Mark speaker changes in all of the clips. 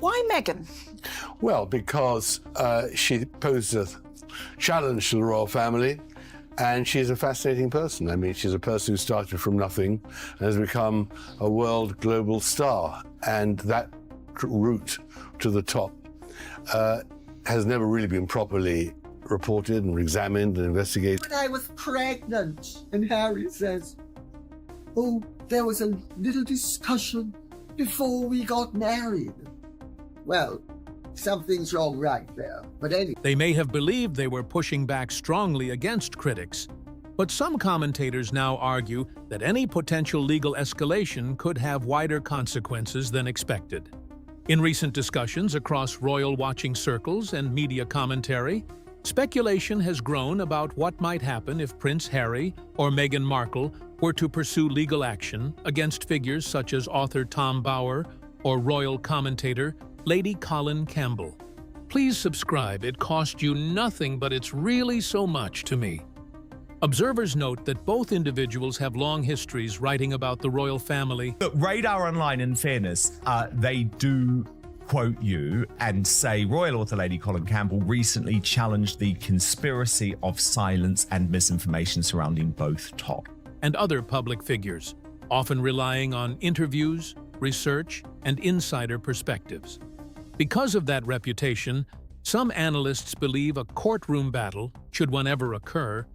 Speaker 1: Why Meghan?
Speaker 2: Well, because she posed a challenge to the royal family, and she's a fascinating person. I mean, she's a person who started from nothing and has become a world global star. And that route to the top has never really been properly reported and examined and investigated.
Speaker 3: When I was pregnant, and Harry says, oh, there was a little discussion before we got married. Well, something's wrong right there, but anyway.
Speaker 4: They may have believed they were pushing back strongly against critics, but some commentators now argue that any potential legal escalation could have wider consequences than expected. In recent discussions across royal watching circles and media commentary, speculation has grown about what might happen if Prince Harry or Meghan Markle were to pursue legal action against figures such as author Tom Bower or royal commentator Lady Colin Campbell. Please subscribe. It cost you nothing, but it's really so much to me. Observers note that both individuals have long histories writing about the royal family.
Speaker 5: But Radar Online, in fairness, they do quote you and say royal author Lady Colin Campbell recently challenged the conspiracy of silence and misinformation surrounding both Tom
Speaker 4: and other public figures, often relying on interviews, research, and insider perspectives. Because of that reputation, some analysts believe a courtroom battle, should one ever occur,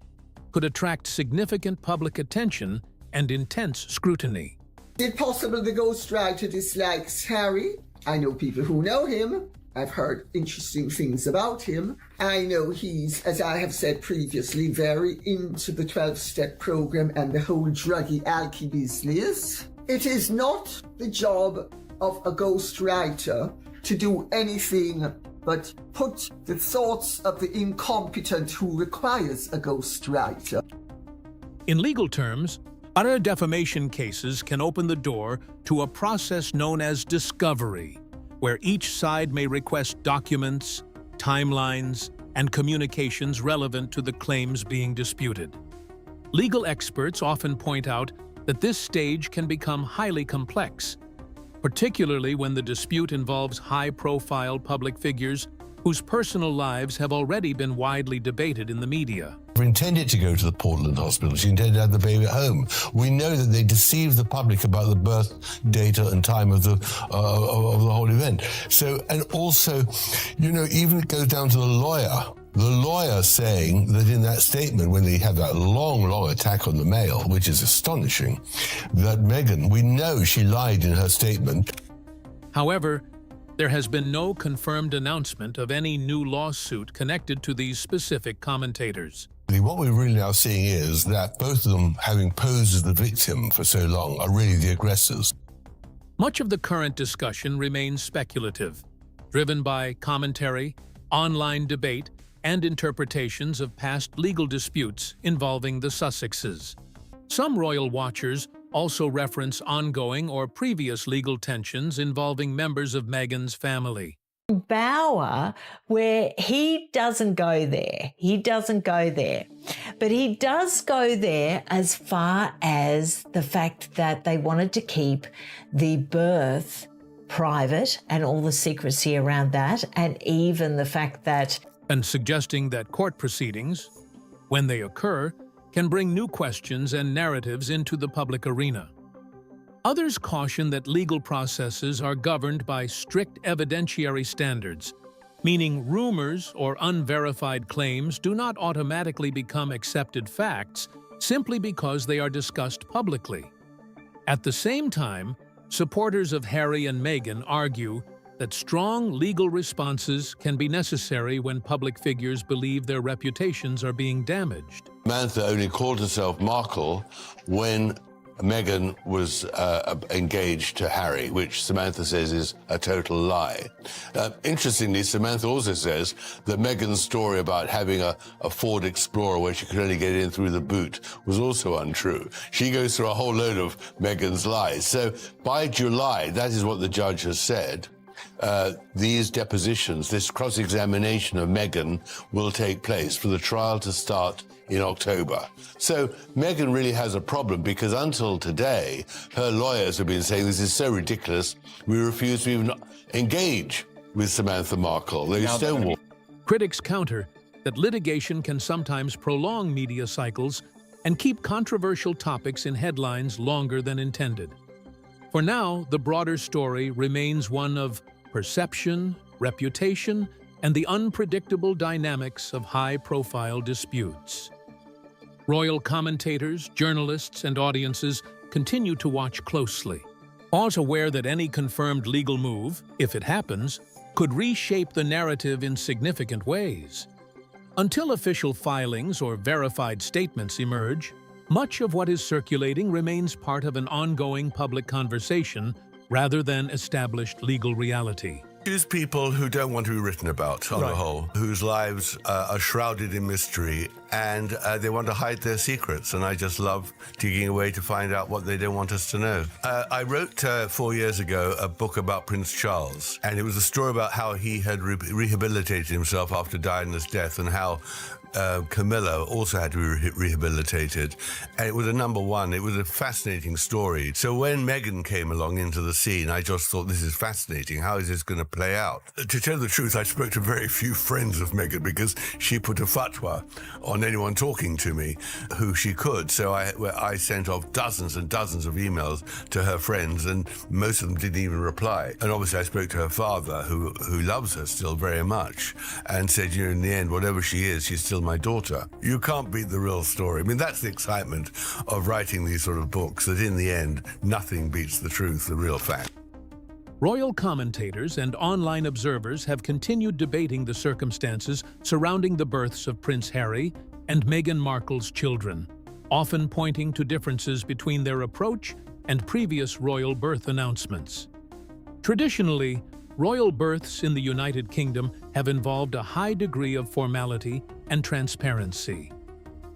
Speaker 4: could attract significant public attention and intense scrutiny.
Speaker 3: Is it possible the ghostwriter dislikes Harry? I know people who know him. I've heard interesting things about him. I know he's, as I have said previously, very into the 12-step program and the whole druggy alky business. It is not the job of a ghostwriter to do anything but put the thoughts of the incompetent who requires a ghostwriter.
Speaker 4: In legal terms, utter defamation cases can open the door to a process known as discovery, where each side may request documents, timelines, and communications relevant to the claims being disputed. Legal experts often point out that this stage can become highly complex, particularly when the dispute involves high-profile public figures whose personal lives have already been widely debated in the media.
Speaker 6: Intended to go to the Portland hospital. She intended to have the baby at home. We know that they deceived the public about the birth date and time of the whole event. So, and also, you know, even it goes down to the lawyer saying that in that statement, when they have that long attack on the Mail, which is astonishing, that Meghan, we know she lied in her statement.
Speaker 4: However, there has been no confirmed announcement of any new lawsuit connected to these specific commentators.
Speaker 6: What we're really now seeing is that both of them, having posed as the victim for so long, are really the aggressors.
Speaker 4: Much of the current discussion remains speculative, driven by commentary, online debate, and interpretations of past legal disputes involving the Sussexes. Some royal watchers also reference ongoing or previous legal tensions involving members of Meghan's family.
Speaker 7: Bower, where he doesn't go there. But he does go there as far as the fact that they wanted to keep the birth private and all the secrecy around that, and even the fact that...
Speaker 4: And suggesting that court proceedings, when they occur, can bring new questions and narratives into the public arena. Others caution that legal processes are governed by strict evidentiary standards, meaning rumors or unverified claims do not automatically become accepted facts simply because they are discussed publicly. At the same time, supporters of Harry and Meghan argue that strong legal responses can be necessary when public figures believe their reputations are being damaged.
Speaker 2: Samantha only called herself Markle when Meghan was engaged to Harry, which Samantha says is a total lie. Interestingly, Samantha also says that Meghan's story about having a Ford Explorer where she could only get in through the boot was also untrue. She goes through a whole load of Meghan's lies. So by July, that is what the judge has said, these depositions, this cross-examination of Meghan will take place for the trial to start in October. So Meghan really has a problem because until today, her lawyers have been saying this is so ridiculous, we refuse to even engage with Samantha Markle. They stonewall.
Speaker 4: Critics counter that litigation can sometimes prolong media cycles and keep controversial topics in headlines longer than intended. For now, the broader story remains one of perception, reputation, and the unpredictable dynamics of high-profile disputes. Royal commentators, journalists, and audiences continue to watch closely, all aware that any confirmed legal move, if it happens, could reshape the narrative in significant ways. Until official filings or verified statements emerge, much of what is circulating remains part of an ongoing public conversation rather than established legal reality.
Speaker 2: Choose people who don't want to be written about on the whole, whose lives are shrouded in mystery, and they want to hide their secrets. And I just love digging away to find out what they don't want us to know. I wrote 4 years ago a book about Prince Charles, and it was a story about how he had rehabilitated himself after Diana's death, and how Camilla also had to be rehabilitated. And it was a #1. It was a fascinating story. So when Meghan came along into the scene, I just thought, this is fascinating. How is this going to play out? To tell the truth, I spoke to very few friends of Meghan because she put a fatwa on anyone talking to me who she could. So I sent off dozens and dozens of emails to her friends, and most of them didn't even reply. And obviously I spoke to her father, who loves her still very much, and said, you know, in the end, whatever she is, she's still my daughter. You can't beat the real story. I mean, that's the excitement of writing these sort of books, that in the end, nothing beats the truth, the real fact.
Speaker 4: Royal commentators and online observers have continued debating the circumstances surrounding the births of Prince Harry and Meghan Markle's children, often pointing to differences between their approach and previous royal birth announcements. Traditionally, royal births in the United Kingdom have involved a high degree of formality and transparency.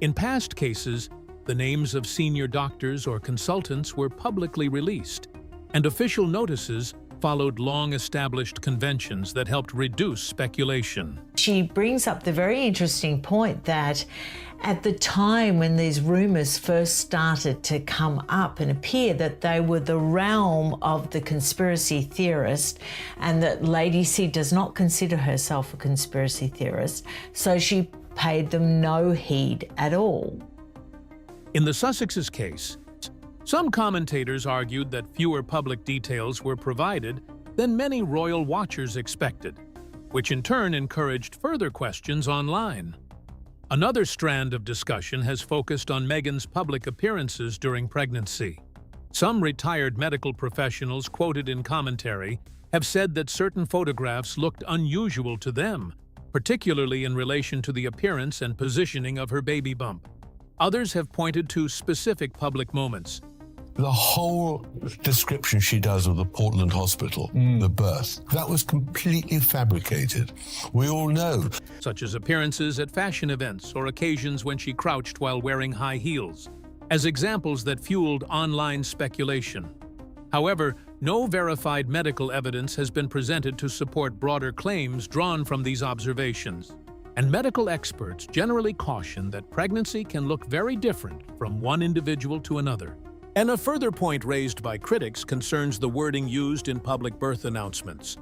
Speaker 4: In past cases, the names of senior doctors or consultants were publicly released, and official notices followed long-established conventions that helped reduce speculation.
Speaker 7: She brings up the very interesting point that at the time when these rumours first started to come up and appear, that they were the realm of the conspiracy theorist, and that Lady C does not consider herself a conspiracy theorist, so she paid them no heed at all.
Speaker 4: In the Sussexes case, some commentators argued that fewer public details were provided than many royal watchers expected, which in turn encouraged further questions online. Another strand of discussion has focused on Meghan's public appearances during pregnancy. Some retired medical professionals quoted in commentary have said that certain photographs looked unusual to them, particularly in relation to the appearance and positioning of her baby bump. Others have pointed to specific public moments.
Speaker 6: The whole description she does of the Portland hospital, the birth, that was completely fabricated. We all know.
Speaker 4: Such as appearances at fashion events or occasions when she crouched while wearing high heels, as examples that fueled online speculation. However, no verified medical evidence has been presented to support broader claims drawn from these observations. And medical experts generally caution that pregnancy can look very different from one individual to another. And a further point raised by critics concerns the wording used in public birth announcements.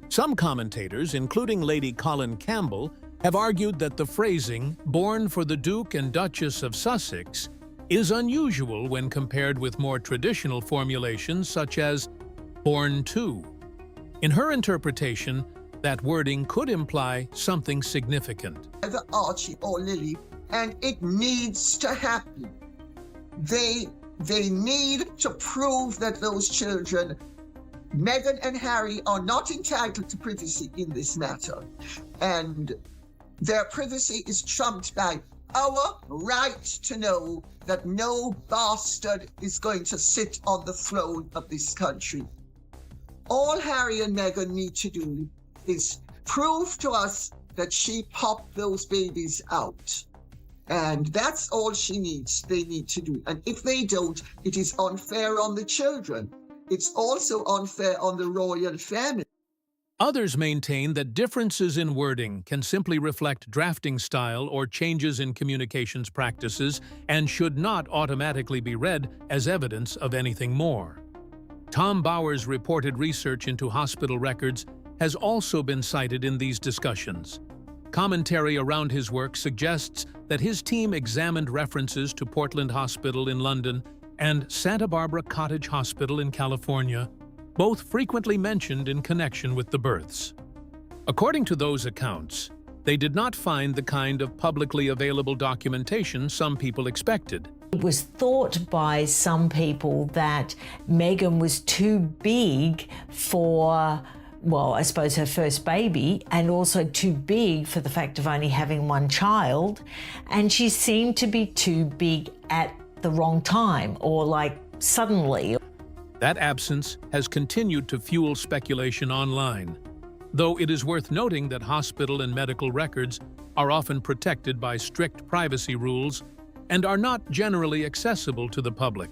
Speaker 4: Some commentators, including Lady Colin Campbell, have argued that the phrasing, "born for the Duke and Duchess of Sussex," is unusual when compared with more traditional formulations such as "born to." In her interpretation, that wording could imply something significant.
Speaker 3: Either Archie or Lily, and it needs to happen. They need to prove that those children, Meghan and Harry, are not entitled to privacy in this matter. And their privacy is trumped by our right to know that no bastard is going to sit on the throne of this country. All Harry and Meghan need to do is prove to us that she popped those babies out. And that's all they need to do. And if they don't, it is unfair on the children. It's also unfair on the royal family.
Speaker 4: Others maintain that differences in wording can simply reflect drafting style or changes in communications practices and should not automatically be read as evidence of anything more. Tom Bower's reported research into hospital records has also been cited in these discussions. Commentary around his work suggests that his team examined references to Portland Hospital in London and Santa Barbara Cottage Hospital in California, both frequently mentioned in connection with the births. According to those accounts, they did not find the kind of publicly available documentation some people expected.
Speaker 7: It was thought by some people that Meghan was too big for, well, I suppose her first baby, and also too big for the fact of only having one child. And she seemed to be too big at the wrong time, or like suddenly.
Speaker 4: That absence has continued to fuel speculation online, though it is worth noting that hospital and medical records are often protected by strict privacy rules and are not generally accessible to the public.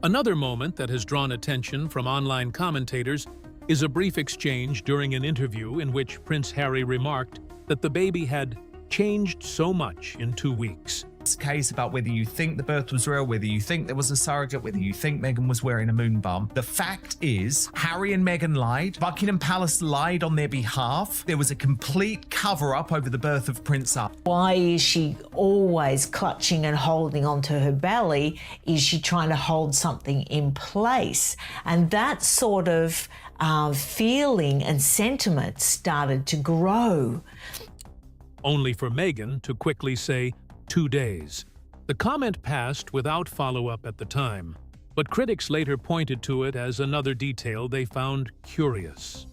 Speaker 4: Another moment that has drawn attention from online commentators is a brief exchange during an interview in which Prince Harry remarked that the baby had changed so much in 2 weeks.
Speaker 5: It's a case about whether you think the birth was real, whether you think there was a surrogate, whether you think Meghan was wearing a moon bump. The fact is, Harry and Meghan lied. Buckingham Palace lied on their behalf. There was a complete cover-up over the birth of Prince Up.
Speaker 7: Why is she always clutching and holding onto her belly? Is she trying to hold something in place? And that sort of feeling and sentiment started to grow.
Speaker 4: Only for Meghan to quickly say, 2 days. The comment passed without follow-up at the time, but critics later pointed to it as another detail they found curious.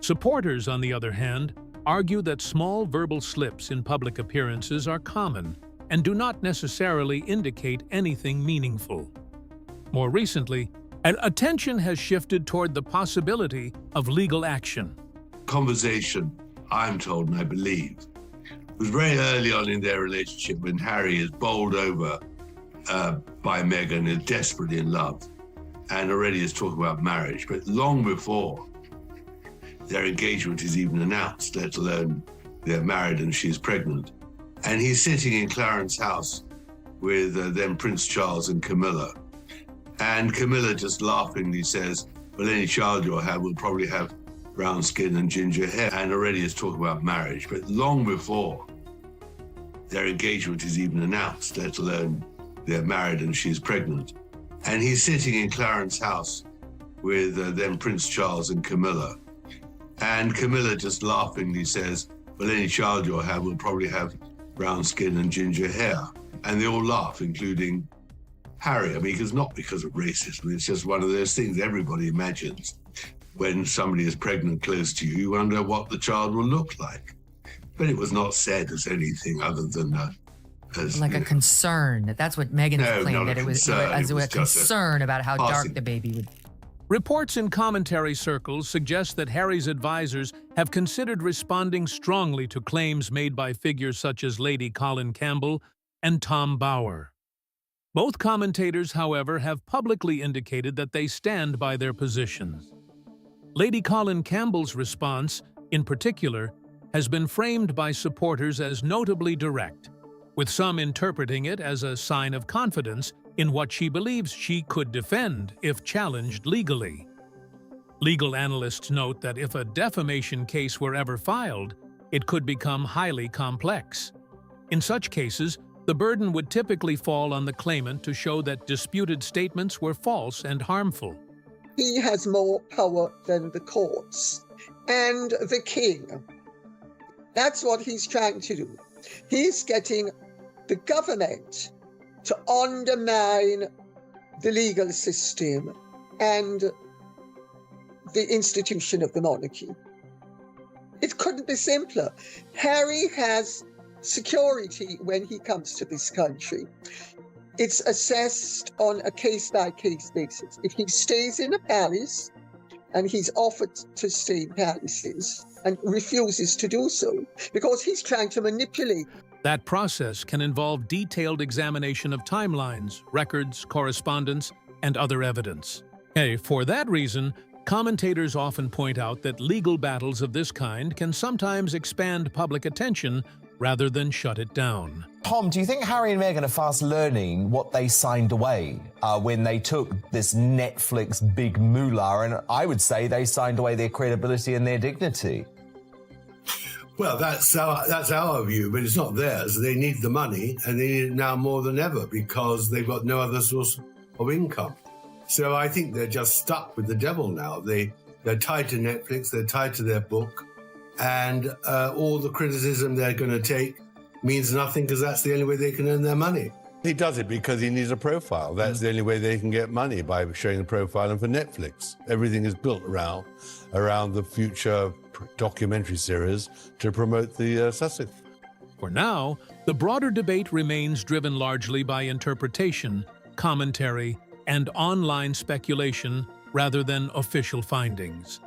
Speaker 4: Supporters, on the other hand, argue that small verbal slips in public appearances are common and do not necessarily indicate anything meaningful. More recently, attention has shifted toward the possibility of legal action.
Speaker 2: Conversation, I'm told and I believe, was very early on in their relationship when Harry is bowled over by Meghan, is desperately in love, and already is talking about marriage. But long before their engagement is even announced, let alone they're married and she's pregnant. And he's sitting in Clarence's house with then Prince Charles and Camilla. And Camilla just laughingly says, well, any child you'll have will probably have brown skin and ginger hair, and already is talking about marriage. But long before their engagement is even announced, let alone they're married and she's pregnant. And he's sitting in Clarence's house with then Prince Charles and Camilla. And Camilla just laughingly says, well, any child you'll have will probably have brown skin and ginger hair. And they all laugh, including Harry. I mean, it's not because of racism, it's just one of those things everybody imagines. When somebody is pregnant close to you, you wonder what the child will look like. But it was not said as anything other than
Speaker 1: like a concern. That's what Meghan claimed, that it was a concern about how dark the baby would be.
Speaker 4: Reports in commentary circles suggest that Harry's advisors have considered responding strongly to claims made by figures such as Lady Colin Campbell and Tom Bower. Both commentators, however, have publicly indicated that they stand by their positions. Lady Colin Campbell's response, in particular, has been framed by supporters as notably direct, with some interpreting it as a sign of confidence in what she believes she could defend if challenged legally. Legal analysts note that if a defamation case were ever filed, it could become highly complex. In such cases, the burden would typically fall on the claimant to show that disputed statements were false and harmful.
Speaker 3: He has more power than the courts and the king. That's what he's trying to do. He's getting the government to undermine the legal system and the institution of the monarchy. It couldn't be simpler. Harry has security when he comes to this country. It's assessed on a case-by-case basis. If he stays in a palace, and he's offered to stay in palaces and refuses to do so because he's trying to manipulate.
Speaker 4: That process can involve detailed examination of timelines, records, correspondence, and other evidence. For that reason, Commentators often point out that legal battles of this kind can sometimes expand public attention rather than shut it down.
Speaker 5: Tom, do you think Harry and Meghan are fast learning what they signed away when they took this Netflix big moolah? And I would say they signed away their credibility and their dignity.
Speaker 6: Well, that's our view, but it's not theirs. They need the money, and they need it now more than ever because they've got no other source of income. So I think they're just stuck with the devil now. They're tied to Netflix, they're tied to their book, and all the criticism they're going to take means nothing because that's the only way they can earn their money.
Speaker 2: He does it because he needs a profile. That's the only way they can get money, by showing the profile. And for Netflix, everything is built around the future documentary series to promote the Sussex.
Speaker 4: For now, the broader debate remains driven largely by interpretation, commentary, and online speculation rather than official findings.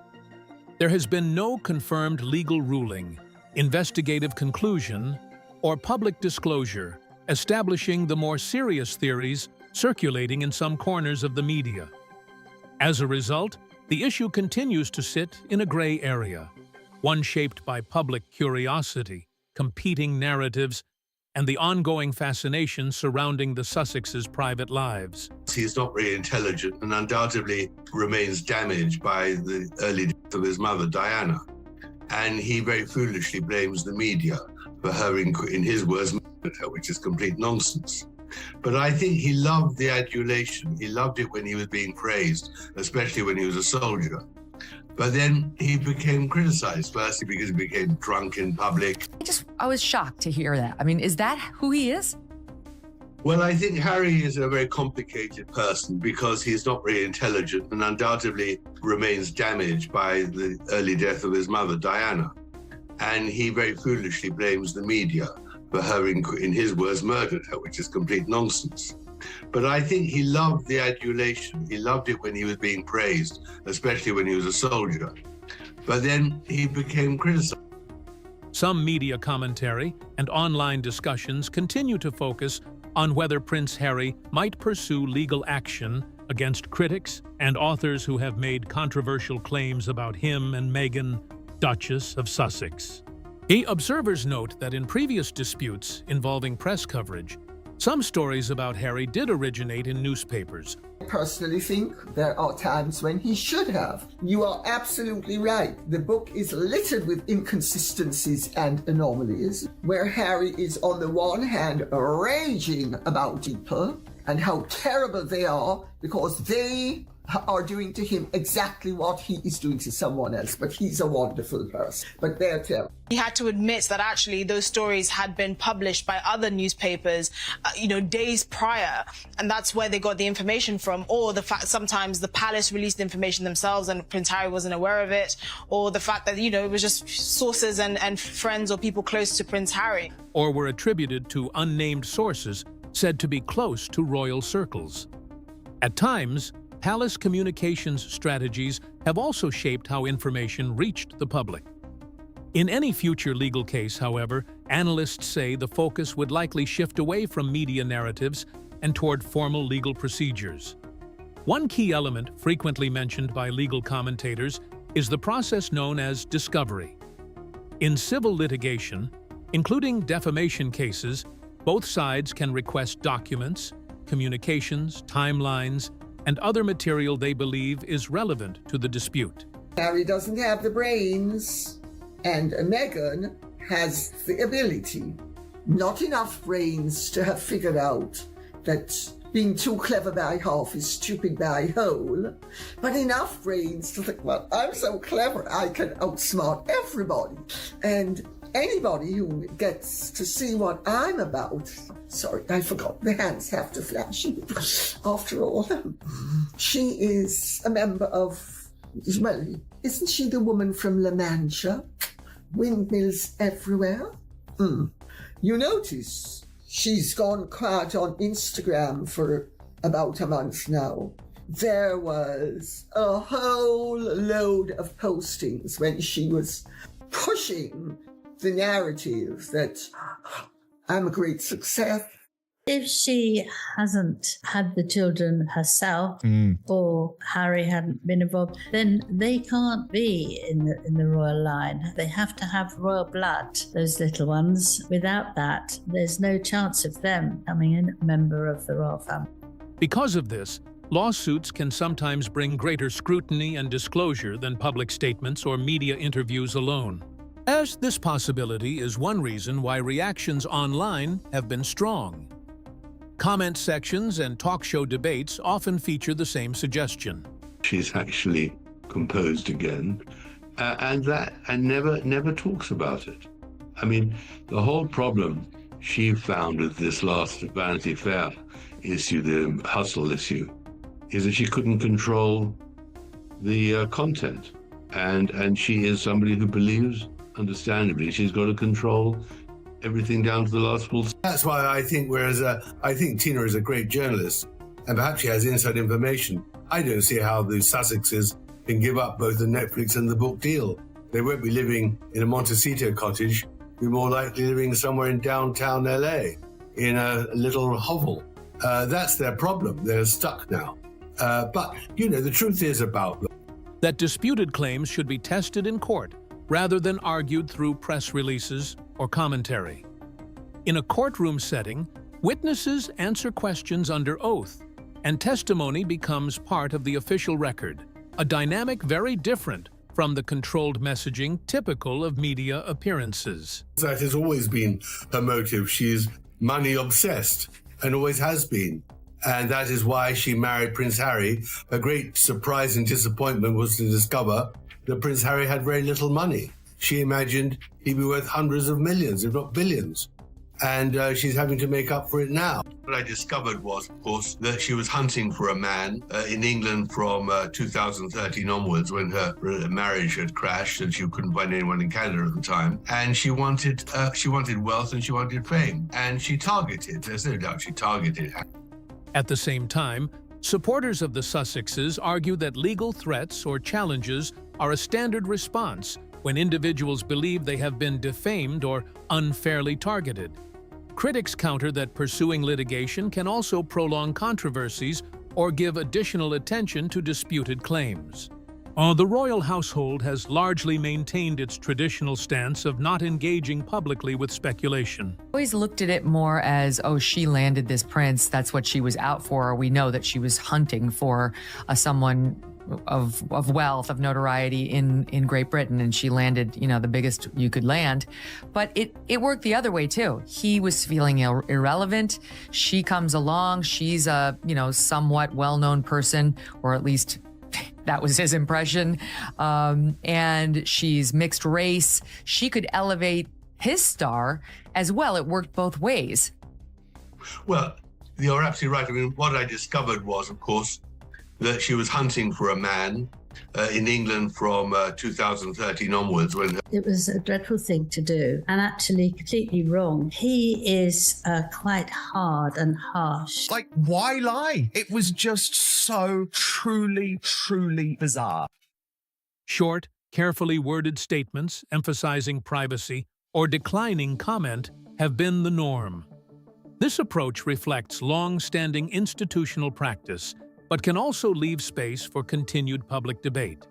Speaker 4: There has been no confirmed legal ruling, investigative conclusion, or public disclosure establishing the more serious theories circulating in some corners of the media. As a result, the issue continues to sit in a gray area, one shaped by public curiosity, competing narratives, and the ongoing fascination surrounding the Sussexes' private lives.
Speaker 2: He's not very intelligent and undoubtedly remains damaged by the early death of his mother, Diana. And he very foolishly blames the media for her, in his words, which is complete nonsense. But I think he loved the adulation. He loved it when he was being praised, especially when he was a soldier. But then he became criticized, firstly because he became drunk in public.
Speaker 1: I was shocked to hear that. I mean, is that who he is?
Speaker 2: Well, I think Harry is a very complicated person because he's not very intelligent and undoubtedly remains damaged by the early death of his mother, Diana. And he very foolishly blames the media for her, in his words, murdered her, which is complete nonsense. But I think he loved the adulation. He loved it when he was being praised, especially when he was a soldier. But then he became criticized.
Speaker 4: Some media commentary and online discussions continue to focus on whether Prince Harry might pursue legal action against critics and authors who have made controversial claims about him and Meghan, Duchess of Sussex. Observers note that in previous disputes involving press coverage, some stories about Harry did originate in newspapers.
Speaker 3: I personally think there are times when he should have. You are absolutely right. The book is littered with inconsistencies and anomalies, where Harry is on the one hand raging about people and how terrible they are because they are doing to him exactly what he is doing to someone else. But he's a wonderful person. But they're terrible.
Speaker 8: He had to admit that actually those stories had been published by other newspapers, days prior, and that's where they got the information from. Or the fact sometimes the palace released information themselves and Prince Harry wasn't aware of it, or the fact that it was just sources and friends or people close to Prince Harry,
Speaker 4: or were attributed to unnamed sources said to be close to royal circles. At times, palace communications strategies have also shaped how information reached the public. In any future legal case, however, analysts say the focus would likely shift away from media narratives and toward formal legal procedures. One key element frequently mentioned by legal commentators is the process known as discovery. In civil litigation, including defamation cases, both sides can request documents, communications, timelines, and other material they believe is relevant to the dispute.
Speaker 3: Harry doesn't have the brains, and Meghan has the ability. Not enough brains to have figured out that being too clever by half is stupid by whole, but enough brains to think, well, I'm so clever, I can outsmart everybody. And anybody who gets to see what I'm about, sorry, I forgot, the hands have to flash. After all, she is a member of, well, isn't she the woman from La Mancha? Windmills everywhere? You notice she's gone quiet on Instagram for about a month now. There was a whole load of postings when she was pushing the narrative that I'm a great success,
Speaker 9: If she hasn't had the children herself, or Harry hadn't been involved, then they can't be in the royal line. They have to have royal blood, those little ones. Without that, there's no chance of them becoming a member of the royal family.
Speaker 4: Because of this, lawsuits can sometimes bring greater scrutiny and disclosure than public statements or media interviews alone. As this possibility is one reason why reactions online have been strong. Comment sections and talk show debates often feature the same suggestion.
Speaker 10: She's actually composed again, and never talks about it. I mean, the whole problem she found with this last Vanity Fair issue, the hustle issue, is that she couldn't control the content, and she is somebody who believes, understandably, she's got to control everything down to the last full.
Speaker 6: That's why I think, I think Tina is a great journalist, and perhaps she has inside information. I don't see how the Sussexes can give up both the Netflix and the book deal. They won't be living in a Montecito cottage. They're more likely living somewhere in downtown LA, in a little hovel. That's their problem. They're stuck now. But, you know, the truth is about them
Speaker 4: that disputed claims should be tested in court rather than argued through press releases or commentary. In a courtroom setting, witnesses answer questions under oath, and testimony becomes part of the official record, a dynamic very different from the controlled messaging typical of media appearances.
Speaker 6: That has always been her motive. She's money obsessed and always has been. And that is why she married Prince Harry. Her great surprise and disappointment was to discover that Prince Harry had very little money. She imagined he'd be worth hundreds of millions, if not billions. And she's having to make up for it now.
Speaker 10: What I discovered was, of course, that she was hunting for a man in England from 2013 onwards, when her marriage had crashed and she couldn't find anyone in Canada at the time. And she wanted wealth and she wanted fame. And she targeted, there's no doubt she targeted.
Speaker 4: At the same time, supporters of the Sussexes argue that legal threats or challenges are a standard response when individuals believe they have been defamed or unfairly targeted. Critics counter that pursuing litigation can also prolong controversies or give additional attention to disputed claims. The royal household has largely maintained its traditional stance of not engaging publicly with speculation.
Speaker 1: Always looked at it more as, oh, she landed this prince, that's what she was out for. We know that she was hunting for someone of wealth, of notoriety in Great Britain, and she landed, you know, the biggest you could land. But it worked the other way too. He was feeling irrelevant. She comes along. She's a, you know, somewhat well-known person, or at least that was his impression. And she's mixed race. She could elevate his star as well. It worked both ways.
Speaker 10: Well, you're absolutely right. I mean, what I discovered was, of course, that she was hunting for a man in England from 2013 onwards. When
Speaker 9: it was a dreadful thing to do, and actually completely wrong. He is quite hard and harsh.
Speaker 5: Like, why lie? It was just so truly, truly bizarre.
Speaker 4: Short, carefully worded statements emphasizing privacy or declining comment have been the norm. This approach reflects long-standing institutional practice, but can also leave space for continued public debate.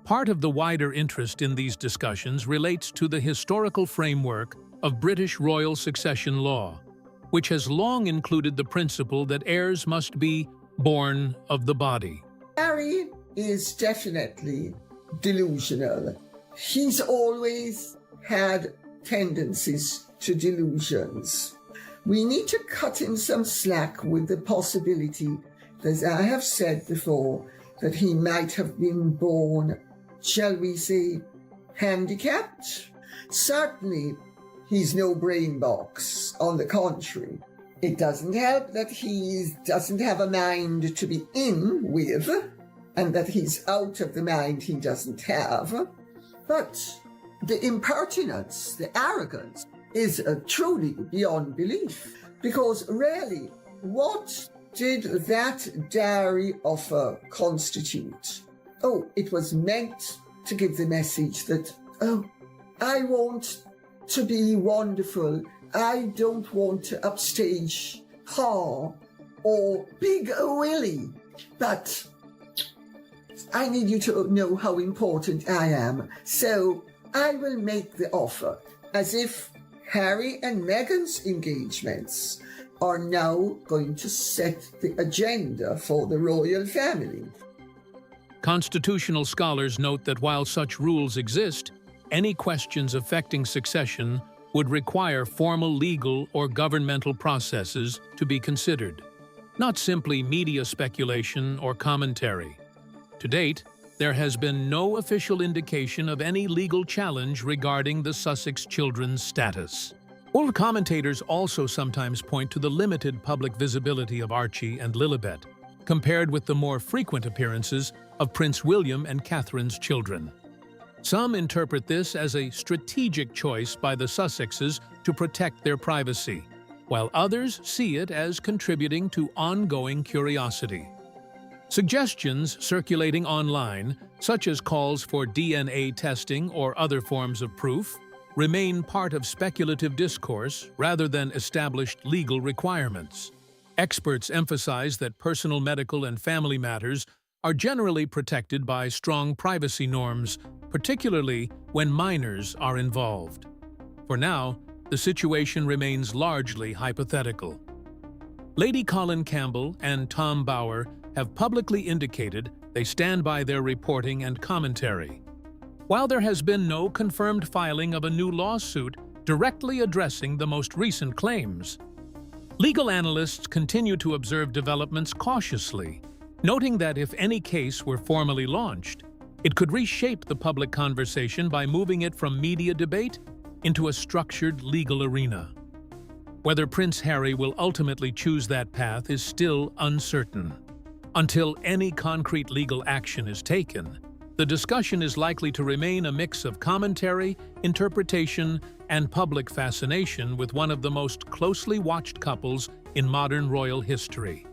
Speaker 4: Part of the wider interest in these discussions relates to the historical framework of British royal succession law, which has long included the principle that heirs must be born of the body.
Speaker 3: Harry is definitely delusional. He's always had tendencies to delusions. We need to cut him some slack with the possibility, as I have said before, that he might have been born, shall we say, handicapped. Certainly, he's no brain box. On the contrary, it doesn't help that he doesn't have a mind to be in with, and that he's out of the mind he doesn't have. But the impertinence, the arrogance, is truly beyond belief. Because really, what did that dowry offer constitute? Oh, it was meant to give the message that, oh, I want to be wonderful I don't want to upstage her or Big Willie, but I need you to know how important I am. So I will make the offer as if Harry and Meghan's engagements are now going to set the agenda for the royal family.
Speaker 4: Constitutional scholars note that while such rules exist, any questions affecting succession would require formal legal or governmental processes to be considered, not simply media speculation or commentary. To date, there has been no official indication of any legal challenge regarding the Sussex children's status. Old commentators also sometimes point to the limited public visibility of Archie and Lilibet, compared with the more frequent appearances of Prince William and Catherine's children. Some interpret this as a strategic choice by the Sussexes to protect their privacy, while others see it as contributing to ongoing curiosity. Suggestions circulating online, such as calls for DNA testing or other forms of proof, remain part of speculative discourse rather than established legal requirements. Experts emphasize that personal medical and family matters are generally protected by strong privacy norms, particularly when minors are involved. For now, the situation remains largely hypothetical. Lady Colin Campbell and Tom Bower have publicly indicated they stand by their reporting and commentary. While there has been no confirmed filing of a new lawsuit directly addressing the most recent claims, legal analysts continue to observe developments cautiously, noting that if any case were formally launched, it could reshape the public conversation by moving it from media debate into a structured legal arena. Whether Prince Harry will ultimately choose that path is still uncertain. Until any concrete legal action is taken, the discussion is likely to remain a mix of commentary, interpretation, and public fascination with one of the most closely watched couples in modern royal history.